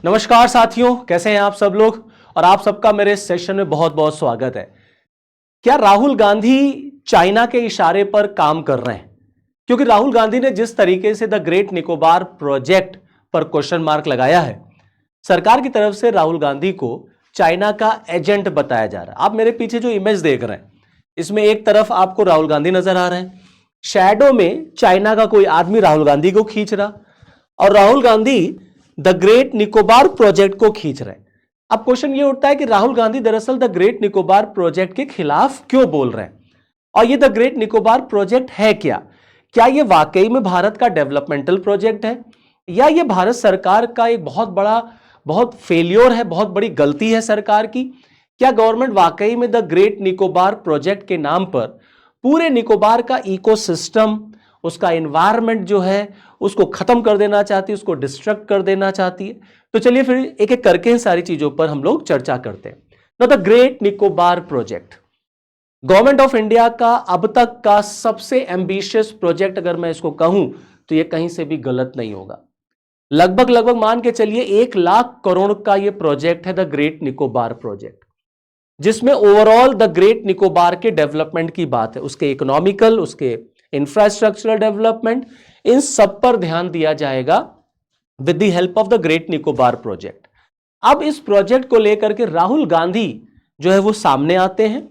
नमस्कार साथियों, कैसे हैं आप सब लोग। और आप सबका मेरे सेशन में बहुत बहुत स्वागत है। क्या राहुल गांधी चाइना के इशारे पर काम कर रहे हैं? क्योंकि राहुल गांधी ने जिस तरीके से द ग्रेट निकोबार प्रोजेक्ट पर क्वेश्चन मार्क लगाया है, सरकार की तरफ से राहुल गांधी को चाइना का एजेंट बताया जा रहा है। आप मेरे पीछे जो इमेज देख रहे हैं, इसमें एक तरफ आपको राहुल गांधी नजर आ रहे हैं, शैडो में चाइना का कोई आदमी राहुल गांधी को खींच रहा, और Rahul Gandhi the great Nicobar project को खींच रहे हैं। अब क्वेश्चन ये उठता है कि राहुल गांधी दरअसल द ग्रेट निकोबार प्रोजेक्ट के खिलाफ क्यों बोल रहे हैं, और ये द ग्रेट निकोबार प्रोजेक्ट है क्या? क्या ये वाकई में भारत का डेवलपमेंटल प्रोजेक्ट है, या ये भारत सरकार का एक बहुत फेलियर है, बहुत बड़ी गलती है सरकार की? क्या गवर्नमेंट वाकई में द ग्रेट निकोबार प्रोजेक्ट के नाम पर पूरे निकोबार का इकोसिस्टम, उसका एनवायरनमेंट जो है उसको खत्म कर देना चाहती है, उसको डिस्ट्रक्ट कर देना चाहती है? तो चलिए फिर एक एक करके इन सारी चीजों पर हम लोग चर्चा करते हैं। The great Nicobar project government of India का अब तक का सबसे एम्बिशियस प्रोजेक्ट अगर मैं इसको कहूं तो ये कहीं से भी गलत नहीं होगा। लगभग मान के चलिए 1 लाख करोड़ का ये प्रोजेक्ट है द ग्रेट निकोबार प्रोजेक्ट, जिसमें ओवरऑल द ग्रेट निकोबार के डेवलपमेंट की बात है, उसके इकोनॉमिकल, उसके इंफ्रास्ट्रक्चरल डेवलपमेंट, इन सब पर ध्यान दिया जाएगा with the help of the great Nicobar project. अब इस प्रोजेक्ट को लेकर के राहुल गांधी जो है वो सामने आते हैं,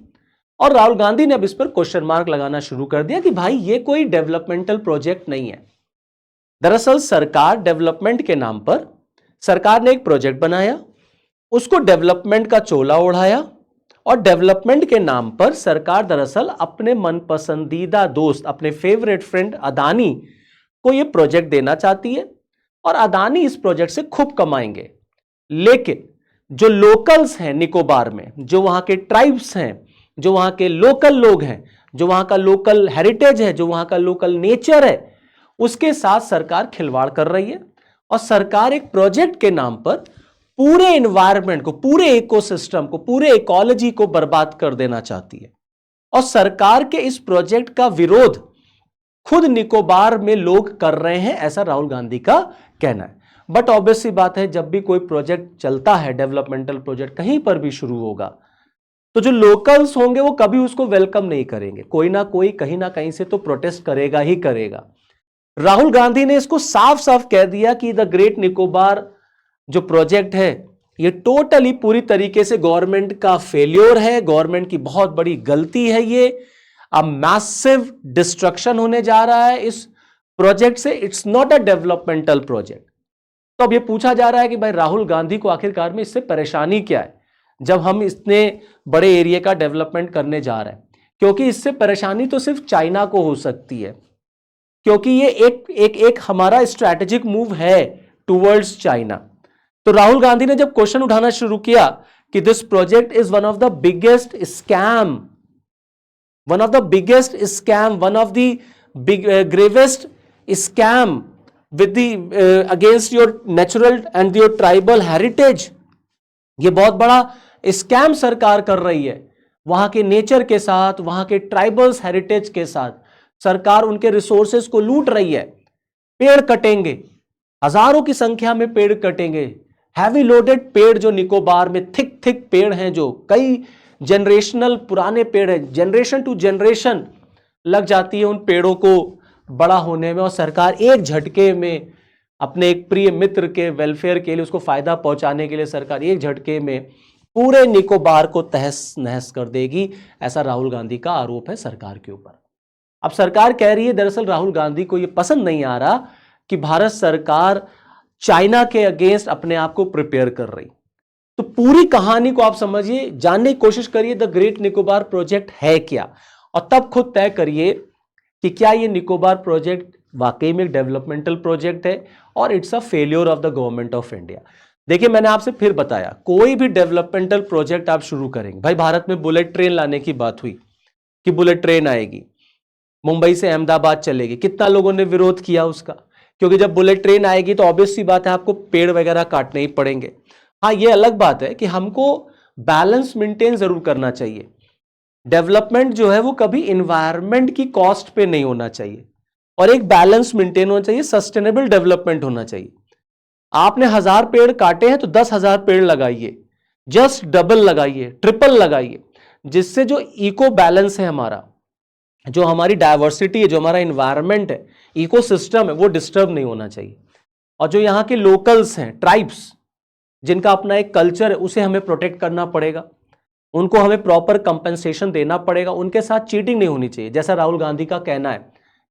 और राहुल गांधी ने अब इस पर क्वेश्चन मार्क लगाना शुरू कर दिया कि भाई ये कोई डेवलपमेंटल प्रोजेक्ट नहीं है। दरअसल सरकार डेवलपमेंट के नाम पर सरकार ने एक प्रोजेक्ट बनाया, उसको डेवलपमेंट का चोला ओढ़ाया, और डेवलपमेंट के नाम पर सरकार दरअसल अपने मनपसंदीदा दोस्त, अपने फेवरेट फ्रेंड अदानी को यह प्रोजेक्ट देना चाहती है, और अदानी इस प्रोजेक्ट से खूब कमाएंगे। लेकिन जो लोकल्स हैं निकोबार में, जो वहां के ट्राइब्स हैं, जो वहां के लोकल लोग हैं, जो वहां का लोकल हेरिटेज है, जो वहां का लोकल नेचर है, उसके साथ सरकार खिलवाड़ कर रही है। और सरकार एक प्रोजेक्ट के नाम पर पूरे एनवायरनमेंट को, पूरे इकोसिस्टम को, पूरे इकोलॉजी को बर्बाद कर देना चाहती है। और सरकार के इस प्रोजेक्ट का विरोध खुद निकोबार में लोग कर रहे हैं, ऐसा राहुल गांधी का कहना है। बट ऑब्वियस सी बात है, जब भी कोई प्रोजेक्ट चलता है, डेवलपमेंटल प्रोजेक्ट कहीं पर भी शुरू होगा, तो जो लोकल्स होंगे वो कभी उसको वेलकम नहीं करेंगे, कोई ना कोई कहीं ना कहीं से तो प्रोटेस्ट करेगा ही करेगा। राहुल गांधी ने इसको साफ साफ कह दिया कि द ग्रेट निकोबार जो प्रोजेक्ट है ये टोटली पूरी तरीके से गवर्नमेंट का फेलियर है, गवर्नमेंट की बहुत बड़ी गलती है, ये अब मैसिव डिस्ट्रक्शन होने जा रहा है इस प्रोजेक्ट से, it's not a developmental project. तो अब ये पूछा जा रहा है कि भाई राहुल गांधी को आखिरकार में इससे परेशानी क्या है, जब हम इतने बड़े एरिया का डेवलपमेंट करने जा रहे हैं? क्योंकि इससे परेशानी तो सिर्फ चाइना को हो सकती है, क्योंकि ये एक हमारा स्ट्रैटेजिक मूव है टुवर्ड्स चाइना। तो राहुल गांधी ने जब क्वेश्चन उठाना शुरू किया कि this project is one of the biggest scam, one of the biggest scam, one of the gravest scam with the against your natural and your tribal heritage, ये बहुत बड़ा स्कैम सरकार कर रही है वहां के नेचर के साथ, वहां के ट्राइबल्स हेरिटेज के साथ। सरकार उनके रिसोर्सेज को लूट रही है, पेड़ कटेंगे, हजारों की संख्या में पेड़ कटेंगे, हैवी लोडेड पेड़ जो निकोबार में थिक पेड़ हैं, जो कई जनरेशनल पुराने पेड़ है, जनरेशन टू जनरेशन लग जाती है उन पेड़ों को बड़ा होने में, और सरकार एक झटके में अपने एक प्रिय मित्र के वेलफेयर के लिए, उसको फायदा पहुंचाने के लिए सरकार एक झटके में पूरे निकोबार को तहस नहस कर देगी, ऐसा राहुल गांधी का आरोप है सरकार के ऊपर। अब सरकार कह रही है दरअसल राहुल गांधी को यह पसंद नहीं आ रहा कि भारत सरकार चाइना के अगेंस्ट अपने आप को प्रिपेयर कर रही। तो पूरी कहानी को आप समझिए, जानने की कोशिश करिए द ग्रेट निकोबार प्रोजेक्ट है क्या, और तब खुद तय करिए कि क्या ये निकोबार प्रोजेक्ट वाकई में एक डेवलपमेंटल प्रोजेक्ट है और it's a failure of the government of India. देखिए, मैंने आपसे फिर बताया, कोई भी डेवलपमेंटल प्रोजेक्ट आप शुरू करेंगे, भाई भारत में बुलेट ट्रेन लाने की बात हुई कि बुलेट ट्रेन आएगी, मुंबई से अहमदाबाद चलेगी, कितना लोगों ने विरोध किया उसका, क्योंकि जब बुलेट ट्रेन आएगी तो ऑब्वियस सी बात है आपको पेड़ वगैरह काटने ही पड़ेंगे। हाँ, ये अलग बात है कि हमको बैलेंस मेंटेन जरूर करना चाहिए। डेवलपमेंट जो है वो कभी एनवायरनमेंट की कॉस्ट पे नहीं होना चाहिए, और एक बैलेंस मेंटेन होना चाहिए, सस्टेनेबल डेवलपमेंट होना चाहिए। आपने 1000 पेड़ काटे हैं तो 10,000 पेड़ लगाइए, जस्ट डबल लगाइए, ट्रिपल लगाइए, जिससे जो इको बैलेंस है हमारा, जो हमारी डायवर्सिटी है, जो हमारा इन्वायरमेंट है, इकोसिस्टम है, वो डिस्टर्ब नहीं होना चाहिए। और जो यहाँ के लोकल्स हैं, ट्राइब्स, जिनका अपना एक कल्चर है, उसे हमें प्रोटेक्ट करना पड़ेगा, उनको हमें प्रॉपर कंपेंसेशन देना पड़ेगा, उनके साथ चीटिंग नहीं होनी चाहिए, जैसा राहुल गांधी का कहना है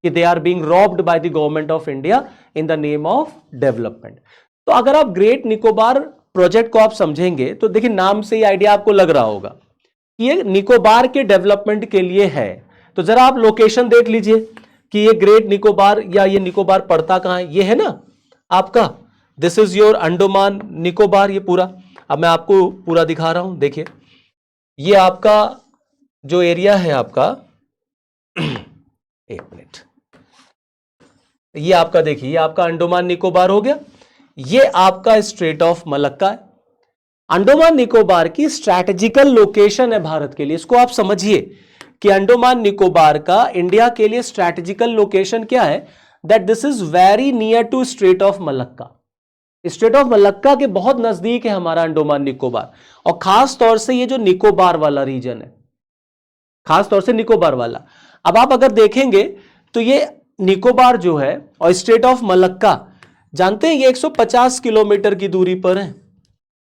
कि they are being robbed by the government of India in the name of development. तो अगर आप ग्रेट निकोबार प्रोजेक्ट को आप समझेंगे तो देखिए, नाम से ही आइडिया आपको लग रहा होगा कि ये निकोबार के डेवलपमेंट के लिए है। तो जरा आप लोकेशन देख लीजिए कि ये ग्रेट निकोबार या ये निकोबार पड़ता कहां है। ये है ना आपका, this is your Andaman Nicobar, ये पूरा। अब मैं आपको पूरा दिखा रहा हूं, देखिए ये आपका जो एरिया है आपका एक मिनट, ये आपका देखिए, ये आपका अंडमान निकोबार हो गया, ये आपका स्ट्रेट ऑफ मलक्का है। अंडमान निकोबार की स्ट्रैटेजिकल लोकेशन है भारत के लिए, इसको आप समझिए कि अंडमान निकोबार का इंडिया के लिए स्ट्रैटेजिकल लोकेशन क्या है, that this is very near to strait of Malacca. Strait of Malacca के बहुत नजदीक है हमारा अंडमान निकोबार, और खास तौर से ये जो निकोबार वाला रीजन है, खास तौर से निकोबार वाला। अब आप अगर देखेंगे तो ये निकोबार जो है और स्ट्रेट ऑफ मलक्का, जानते हैं ये 150 किलोमीटर की दूरी पर है,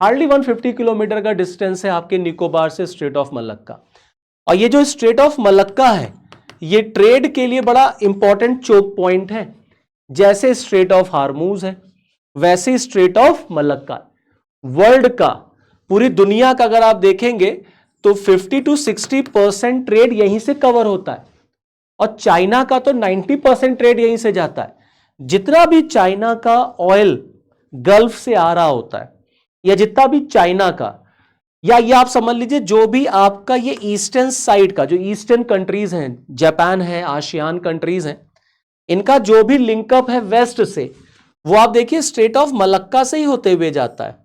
हार्डली 150 किलोमीटर का डिस्टेंस है आपके निकोबार से स्ट्रेट ऑफ मलक्का। और ये जो स्ट्रेट ऑफ मलक्का है, ये ट्रेड के लिए बड़ा इंपॉर्टेंट चोक पॉइंट है। जैसे स्ट्रेट ऑफ हार्मूज है, वैसे स्ट्रेट ऑफ मलक्का। वर्ल्ड का, पूरी दुनिया का अगर आप देखेंगे तो 50 to 60% ट्रेड यहीं से कवर होता है, और चाइना का तो 90% ट्रेड यहीं से जाता है। जितना भी चाइना का ऑयल गल्फ से आ रहा होता है, या जितना भी चाइना का, या ये आप समझ लीजिए जो भी आपका ये ईस्टर्न साइड का, जो ईस्टर्न कंट्रीज हैं, जापान है, आसियान कंट्रीज हैं, इनका जो भी लिंकअप है वेस्ट से, वो आप देखिए स्ट्रेट ऑफ मलक्का से ही होते हुए जाता है।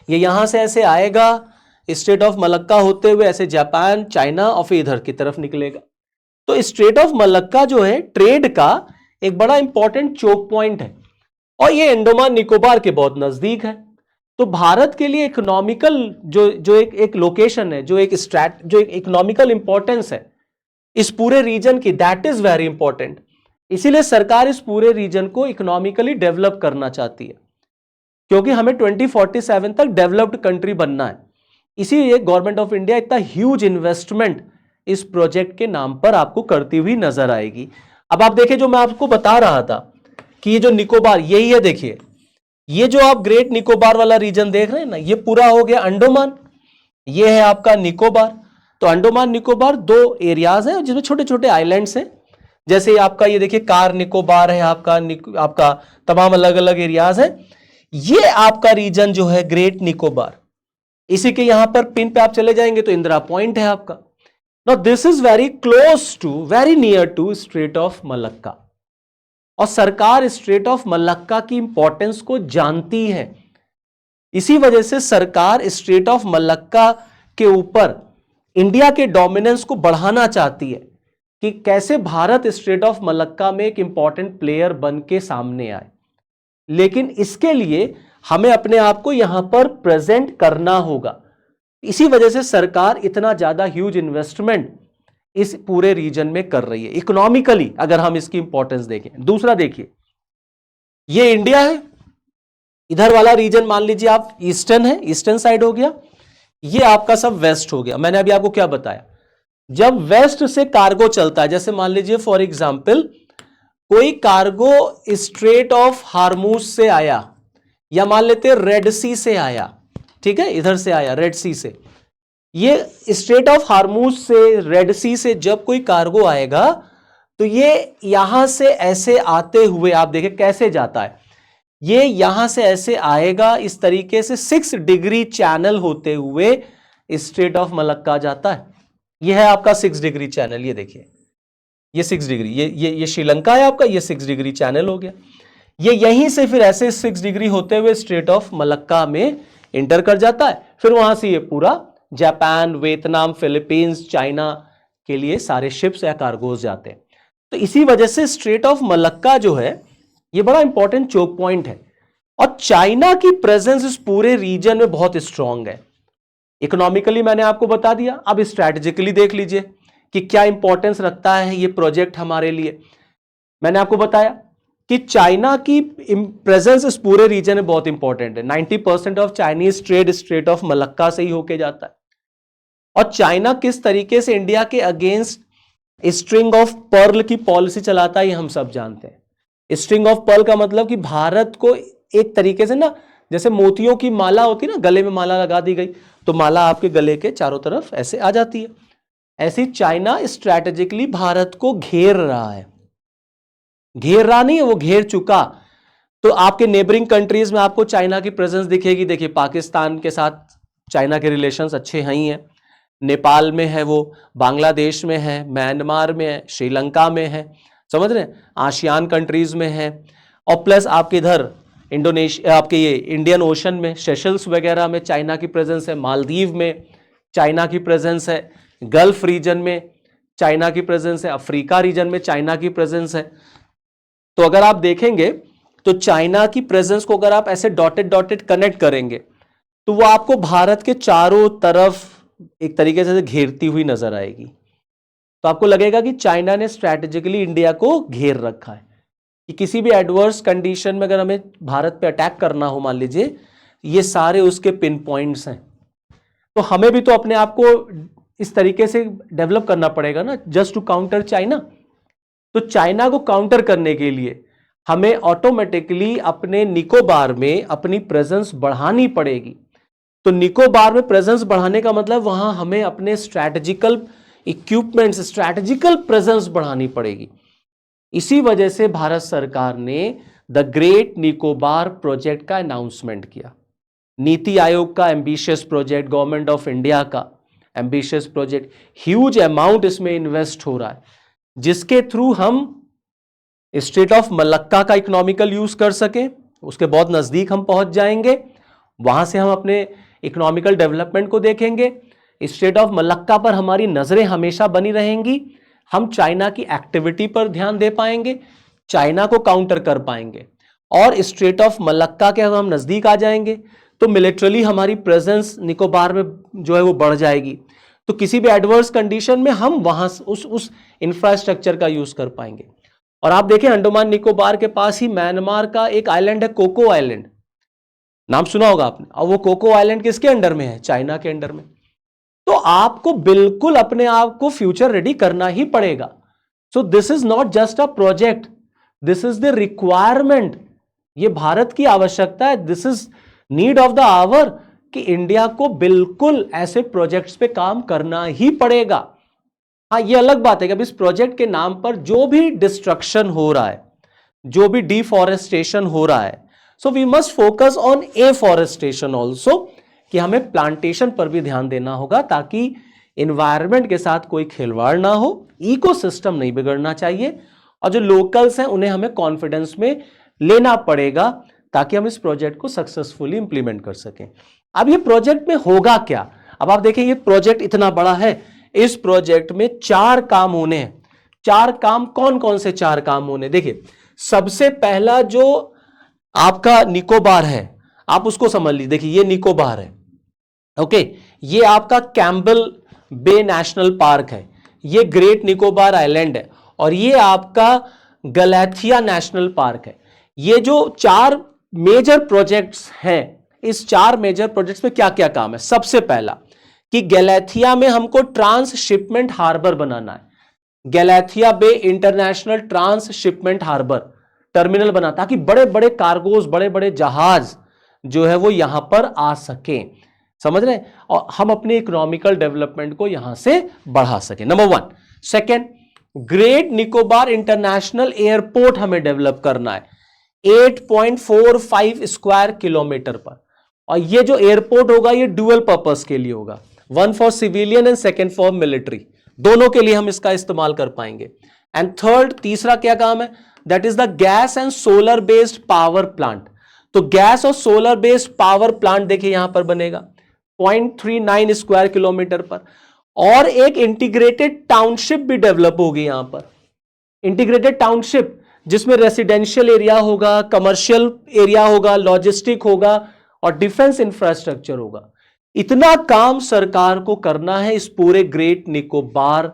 ये यहां से ऐसे आएगा, स्ट्रेट ऑफ मलक्का होते हुए ऐसे जापान, चाइना, और फिर इधर की तरफ निकलेगा। तो स्ट्रेट ऑफ मलक्का जो है ट्रेड का एक बड़ा इंपॉर्टेंट चोक पॉइंट है, और ये अंडमान निकोबार के बहुत नजदीक है। तो भारत के लिए इकोनॉमिकल जो एक लोकेशन है, जो एक इकोनॉमिकल इंपॉर्टेंस है इस पूरे रीजन की, दैट इज वेरी इंपॉर्टेंट। इसीलिए सरकार इस पूरे रीजन को इकोनॉमिकली डेवलप करना चाहती है, क्योंकि हमें 2047 तक डेवलप्ड कंट्री बनना है। इसीलिए गवर्नमेंट ऑफ इंडिया इतना ह्यूज इन्वेस्टमेंट इस प्रोजेक्ट के नाम पर आपको करती हुई नजर आएगी। अब आप देखिए, जो मैं आपको बता रहा था कि ये जो निकोबार, यही है, देखिए ये जो आप ग्रेट निकोबार वाला रीजन देख रहे हैं ना, ये पूरा हो गया अंडमान, ये है आपका निकोबार। तो अंडमान निकोबार दो एरियाज हैं जिसमें छोटे छोटे आइलैंड्स हैं। जैसे आपका ये देखिए कार निकोबार है, आपका तमाम अलग अलग एरियाज हैं। ये आपका रीजन जो है ग्रेट निकोबार, इसी के यहां पर पिन पे आप चले जाएंगे तो इंदिरा पॉइंट है आपका। Now this is very close to, very near to strait of Malacca, और सरकार स्ट्रेट ऑफ मलक्का की इंपॉर्टेंस को जानती है। इसी वजह से सरकार स्ट्रेट ऑफ मलक्का के ऊपर इंडिया के डोमिनेंस को बढ़ाना चाहती है कि कैसे भारत स्ट्रेट ऑफ मलक्का में एक इंपॉर्टेंट प्लेयर बन के सामने आए। लेकिन इसके लिए हमें अपने आप को यहां पर प्रेजेंट करना होगा। इसी वजह से सरकार इतना ज्यादा ह्यूज इन्वेस्टमेंट इस पूरे रीजन में कर रही है इकोनॉमिकली, अगर हम इसकी इंपॉर्टेंस देखें। दूसरा देखिए, ये इंडिया है, इधर वाला रीजन मान लीजिए आप ईस्टर्न है, ईस्टर्न साइड हो गया, ये आपका सब वेस्ट हो गया। मैंने अभी आपको क्या बताया, जब वेस्ट से कार्गो चलता है, जैसे मान लीजिए फॉर एग्जांपल कोई कार्गो स्ट्रेट ऑफ हार्मूज से आया, या मान लेते रेड सी से आया, ठीक है, इधर से आया रेड सी से। ये स्ट्रेट ऑफ हार्मूज से, रेड सी से जब कोई कार्गो आएगा तो ये यहां से ऐसे आते हुए आप देखें कैसे जाता है, ये यहां से ऐसे आएगा इस तरीके से 6 डिग्री चैनल होते हुए स्ट्रेट ऑफ मलक्का जाता है। ये है आपका 6 डिग्री चैनल, ये देखिए ये 6 डिग्री, ये श्रीलंका है आपका, ये 6 डिग्री चैनल हो गया। ये यहीं से फिर ऐसे 6 डिग्री होते हुए स्ट्रेट ऑफ मलक्का में इंटर कर जाता है। फिर वहां से ये पूरा जापान, वियतनाम, फिलीपींस, चाइना के लिए सारे शिप्स या कार्गोज जाते हैं। तो इसी वजह से स्ट्रेट ऑफ मलक्का जो है ये बड़ा इंपॉर्टेंट चोक पॉइंट है। और चाइना की प्रेजेंस इस पूरे रीजन में बहुत स्ट्रांग है। इकोनॉमिकली मैंने आपको बता दिया, अब स्ट्रैटेजिकली देख लीजिए कि क्या इंपॉर्टेंस रखता है ये प्रोजेक्ट हमारे लिए। मैंने आपको बताया कि चाइना की प्रेजेंस इस पूरे रीजन में बहुत इंपॉर्टेंट है। 90% of Chinese trade straight of Malacca से ही होके जाता है। और चाइना किस तरीके से इंडिया के अगेंस्ट स्ट्रिंग ऑफ पर्ल की पॉलिसी चलाता है ये हम सब जानते हैं। स्ट्रिंग ऑफ पर्ल का मतलब कि भारत को एक तरीके से ना, जैसे मोतियों की माला होती है ना, गले में माला लगा दी गई तो माला आपके गले के चारों तरफ ऐसे आ जाती है। ऐसी चाइना स्ट्रैटेजिकली भारत को घेर रहा है। घेर रहा नहीं है, वो घेर चुका। तो आपके नेबरिंग कंट्रीज में आपको चाइना की प्रेजेंस दिखेगी। देखिए पाकिस्तान के साथ चाइना के रिलेशंस अच्छे हैं ही हैं, नेपाल में है, वो बांग्लादेश में है, म्यांमार में है, श्रीलंका में है, समझ रहे हैं, आसियान कंट्रीज में है। और प्लस आपके इधर इंडोनेशिया, आपके ये इंडियन ओशन में सेशल्स वगैरह में चाइना की प्रेजेंस है, मालदीव में चाइना की प्रेजेंस है, गल्फ रीजन में चाइना की प्रेजेंस है, अफ्रीका रीजन में चाइना की प्रेजेंस है। तो अगर आप देखेंगे तो चाइना की प्रेजेंस को अगर आप ऐसे डॉटेड डॉटेड कनेक्ट करेंगे तो वो आपको भारत के चारों तरफ एक तरीके से घेरती हुई नजर आएगी। तो आपको लगेगा कि चाइना ने स्ट्रैटेजिकली इंडिया को घेर रखा है कि किसी भी एडवर्स कंडीशन में अगर हमें भारत पे अटैक करना हो, मान लीजिए, ये सारे उसके पिन पॉइंट्स हैं। तो हमें भी तो अपने आप को इस तरीके से डेवलप करना पड़ेगा ना, जस्ट टू काउंटर चाइना। तो चाइना को काउंटर करने के लिए हमें ऑटोमेटिकली अपने निकोबार में अपनी प्रेजेंस बढ़ानी पड़ेगी। तो निकोबार में प्रेजेंस बढ़ाने का मतलब वहां हमें अपने स्ट्रैटेजिकल इक्विपमेंट्स, स्ट्रैटेजिकल प्रेजेंस बढ़ानी पड़ेगी। इसी वजह से भारत सरकार ने द ग्रेट निकोबार प्रोजेक्ट का अनाउंसमेंट किया। नीति आयोग का ambitious project, government of India का एम्बिशियस प्रोजेक्ट, ह्यूज अमाउंट इसमें इन्वेस्ट हो रहा है, जिसके थ्रू हम स्ट्रेट ऑफ मलक्का का इकोनॉमिकल यूज कर सकें, उसके बहुत नजदीक हम पहुंच जाएंगे, वहां से हम अपने इकोनॉमिकल डेवलपमेंट को देखेंगे। स्ट्रेट ऑफ मलक्का पर हमारी नजरें हमेशा बनी रहेंगी, हम चाइना की एक्टिविटी पर ध्यान दे पाएंगे, चाइना को काउंटर कर पाएंगे। और स्ट्रेट ऑफ मलक्का के हम नजदीक आ जाएंगे तो मिलिट्रली हमारी प्रेजेंस निकोबार में जो है वो बढ़ जाएगी। तो किसी भी एडवर्स कंडीशन में हम वहां उस इंफ्रास्ट्रक्चर का यूज कर पाएंगे। और आप देखें अंडमान निकोबार के पास ही म्यांमार का एक आइलैंड है, कोको आइलैंड, नाम सुना होगा आपने। और वो कोको आइलैंड किसके अंडर में है? चाइना के अंडर में। तो आपको बिल्कुल अपने आप को फ्यूचर रेडी करना ही पड़ेगा। So this is not just a project, this is the requirement. ये भारत की आवश्यकता है, this is need of the hour कि इंडिया को बिल्कुल ऐसे प्रोजेक्ट्स पे काम करना ही पड़ेगा। हाँ, ये अलग बात है कि अब इस प्रोजेक्ट के नाम पर जो भी डिस्ट्रक्शन हो रहा है, जो भी डिफॉरेस्टेशन हो रहा है, so we must focus on afforestation also, कि हमें प्लांटेशन पर भी ध्यान देना होगा ताकि एनवायरनमेंट के साथ कोई खिलवाड़ ना हो, इकोसिस्टम नहीं बिगड़ना चाहिए। और जो लोकल्स हैं उन्हें हमें कॉन्फिडेंस में लेना पड़ेगा ताकि हम इस प्रोजेक्ट को सक्सेसफुली इंप्लीमेंट कर सकें। अब ये प्रोजेक्ट में होगा क्या? अब आप देखें ये प्रोजेक्ट इतना बड़ा है, इस प्रोजेक्ट में 4 काम होने हैं। 4 काम, कौन कौन से 4 काम होने? देखिए, सबसे पहला जो आपका निकोबार है, आप उसको समझ लीजिए। देखिए ये निकोबार है, ओके, ये आपका कैम्बल बे नेशनल पार्क है, ये ग्रेट निकोबार आइलैंड है, और ये आपका गलैथिया नेशनल पार्क है। ये जो 4 मेजर प्रोजेक्ट्स हैं, इस 4 मेजर प्रोजेक्ट्स में क्या क्या काम है? सबसे पहला कि गलैथिया में हमको ट्रांसशिपमेंट हार्बर बनाना है। गलैथिया बे इंटरनेशनल ट्रांसशिपमेंट हार्बर टर्मिनल बना, ताकि बड़े बड़े कार्गोज, बड़े बड़े जहाज जो है वो यहां पर आ सकें, समझ रहे हैं, और हम अपने इकोनॉमिकल डेवलपमेंट को यहां से बढ़ा सकें। Number 1। Second, great Nicobar international airport हमें डेवलप करना है 8.45 स्क्वायर किलोमीटर पर। और ये जो एयरपोर्ट होगा ये डुअल पर्पस के लिए होगा, 1 for civilian and 2 for military, दोनों के लिए हम इसका इस्तेमाल कर पाएंगे। एंड थर्ड, तीसरा क्या काम है? That is the gas and solar based power plant. तो गैस और सोलर बेस्ड पावर प्लांट देखिए यहां पर बनेगा 0.39 स्क्वायर किलोमीटर पर। और एक इंटीग्रेटेड टाउनशिप भी डेवलप होगी यहां पर। इंटीग्रेटेड टाउनशिप जिसमें रेसिडेंशियल एरिया होगा, कमर्शियल एरिया होगा, लॉजिस्टिक होगा और डिफेंस इंफ्रास्ट्रक्चर होगा। इतना काम सरकार को करना है इस पूरे ग्रेट निकोबार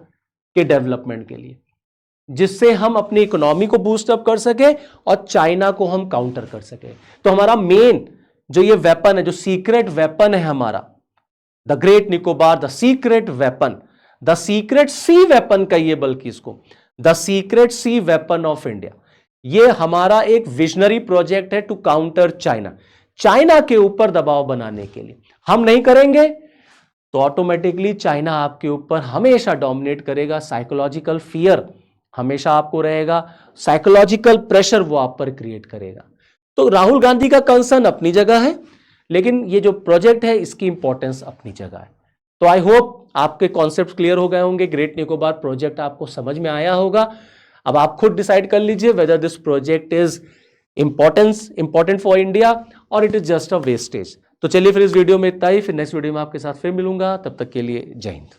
के डेवलपमेंट के लिए, जिससे हम अपनी इकोनॉमी को बूस्ट अप कर सके और चाइना को हम काउंटर कर सके। तो हमारा मेन जो ये वेपन है, जो सीक्रेट वेपन है हमारा, the great Nicobar, the secret weapon, the secret sea weapon कहिए बल्कि इसको, the secret sea weapon of India. ये हमारा एक विजनरी प्रोजेक्ट है टू काउंटर चाइना, चाइना के ऊपर दबाव बनाने के लिए। हम नहीं करेंगे तो ऑटोमेटिकली चाइना आपके ऊपर हमेशा डोमिनेट करेगा, साइकोलॉजिकल फियर हमेशा आपको रहेगा, साइकोलॉजिकल प्रेशर वो आप पर क्रिएट करेगा। तो राहुल गांधी का कंसर्न अपनी जगह है, लेकिन ये जो प्रोजेक्ट है इसकी इंपॉर्टेंस अपनी जगह है। तो आई होप आपके कॉन्सेप्ट क्लियर हो गए होंगे, ग्रेट निकोबार प्रोजेक्ट आपको समझ में आया होगा। अब आप खुद डिसाइड कर लीजिए whether this project is important for India और it is just a wastage. तो चलिए फिर इस वीडियो में इतना ही, फिर नेक्स्ट वीडियो में आपके साथ फिर मिलूंगा, तब तक के लिए जय हिंद।